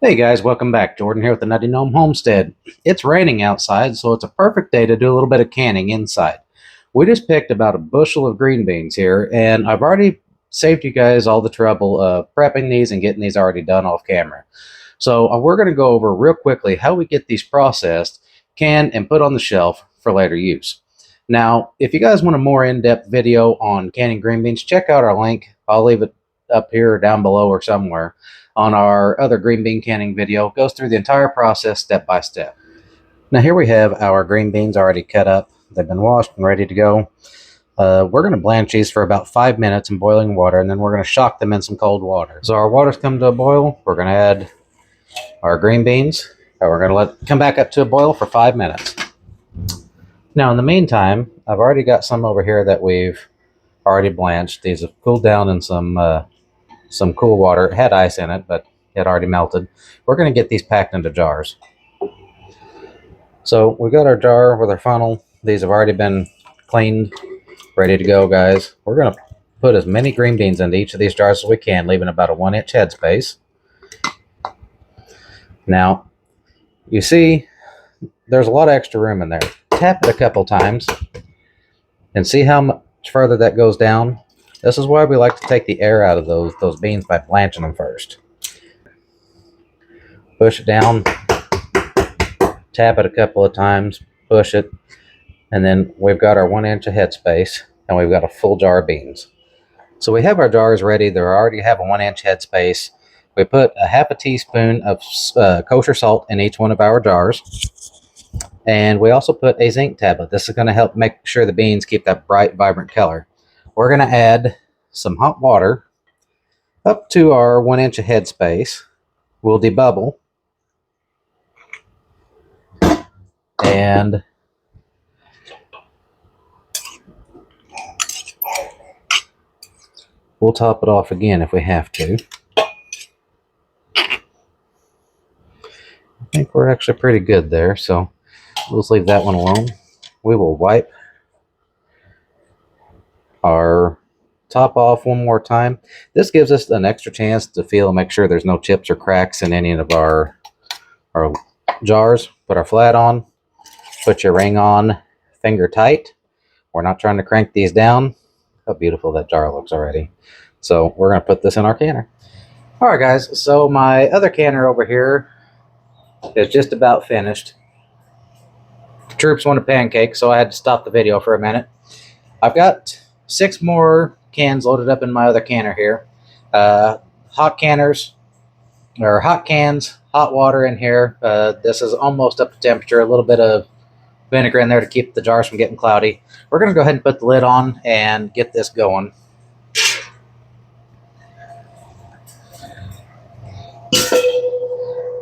Hey guys, welcome back. Jordan here with the Nutty Gnome Homestead. It's raining outside, so it's a perfect day to do a little bit of canning inside. We just picked about a bushel of green beans here, and I've already saved you guys all the trouble of prepping these and getting these already done off camera. So we're going to go over real quickly how we get these processed, canned, and put on the shelf for later use. Now, if you guys want a more in-depth video on canning green beans, check out our link. I'll leave it up here or down below or somewhere on our other green bean canning video. It goes through the entire process step by step. Now here we have our green beans already cut up. They've been washed and ready to go. We're going to blanch these for about 5 minutes in boiling water, and then we're going to shock them in some cold water. So our water's come to a boil. We're going to add our green beans, and we're going to let it come back up to a boil for 5 minutes. Now in the meantime, I've already got some over here that we've already blanched. These have cooled down in some cool water. It had ice in it, but it already melted. We're going to get these packed into jars. So we got our jar with our funnel. These have already been cleaned, ready to go, guys. We're going to put as many green beans into each of these jars as we can, leaving about a 1-inch headspace. Now, you see, there's a lot of extra room in there. Tap it a couple times and see how much further that goes down. This is why we like to take the air out of those beans by blanching them first. Push it down, tap it a couple of times, push it, and then we've got our 1-inch of headspace, and we've got a full jar of beans. So we have our jars ready. They already have a 1-inch headspace. We put a half a teaspoon of kosher salt in each one of our jars, and we also put a zinc tablet. This is going to help make sure the beans keep that bright, vibrant color. We're going to add some hot water up to our 1-inch of headspace. We'll debubble. And we'll top it off again if we have to. I think we're actually pretty good there, so we'll just leave that one alone. We will wipe our top off one more time. This gives us an extra chance to feel and make sure there's no chips or cracks in any of our jars. Put our flat on, put your ring on finger tight. We're not trying to crank these down. How beautiful that jar looks already. So we're going to put this in our canner. All right, guys, so my other canner over here is just about finished. The troops want a pancake, so I had to stop the video for a minute. I've got 6 more cans loaded up in my other canner here. Hot cans, hot water in here. This is almost up to temperature. A little bit of vinegar in there to keep the jars from getting cloudy. We're going to go ahead and put the lid on and get this going.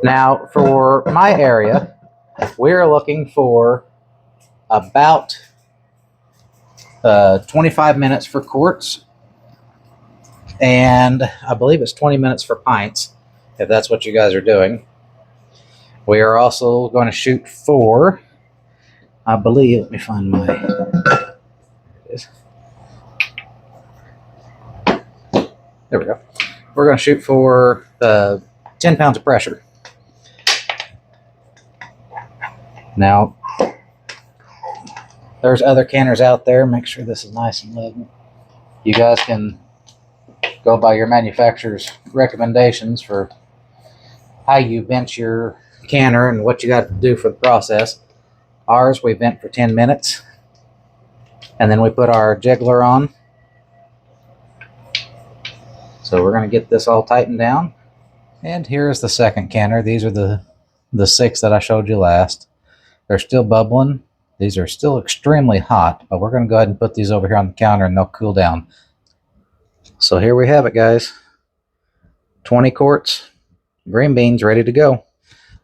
Now, for my area, we're looking for about 25 minutes for quarts, and I believe it's 20 minutes for pints, if that's what you guys are doing. We are also going to shoot for, I believe, let me find my, there we go. We're going to shoot for 10 pounds of pressure. Now, there's other canners out there. Make sure this is nice and level. You guys can go by your manufacturer's recommendations for how you vent your canner and what you got to do for the process. Ours, we vent for 10 minutes. And then we put our jiggler on. So we're going to get this all tightened down. And here's the second canner. These are the 6 that I showed you last. They're still bubbling. These are still extremely hot, but we're going to go ahead and put these over here on the counter and they'll cool down. So here we have it, guys. 20 quarts, green beans ready to go.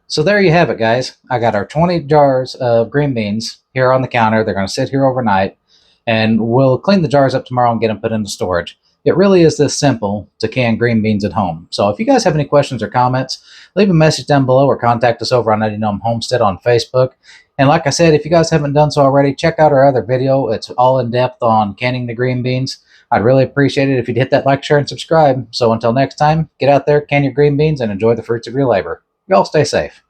So there you have it, guys. I got our 20 jars of green beans here on the counter. They're going to sit here overnight, and we'll clean the jars up tomorrow and get them put into storage. It really is this simple to can green beans at home. So if you guys have any questions or comments, leave a message down below or contact us over on Nutty Gnome Homestead on Facebook. And like I said, if you guys haven't done so already, check out our other video. It's all in depth on canning the green beans. I'd really appreciate it if you'd hit that like, share, and subscribe. So until next time, get out there, can your green beans, and enjoy the fruits of your labor. Y'all stay safe.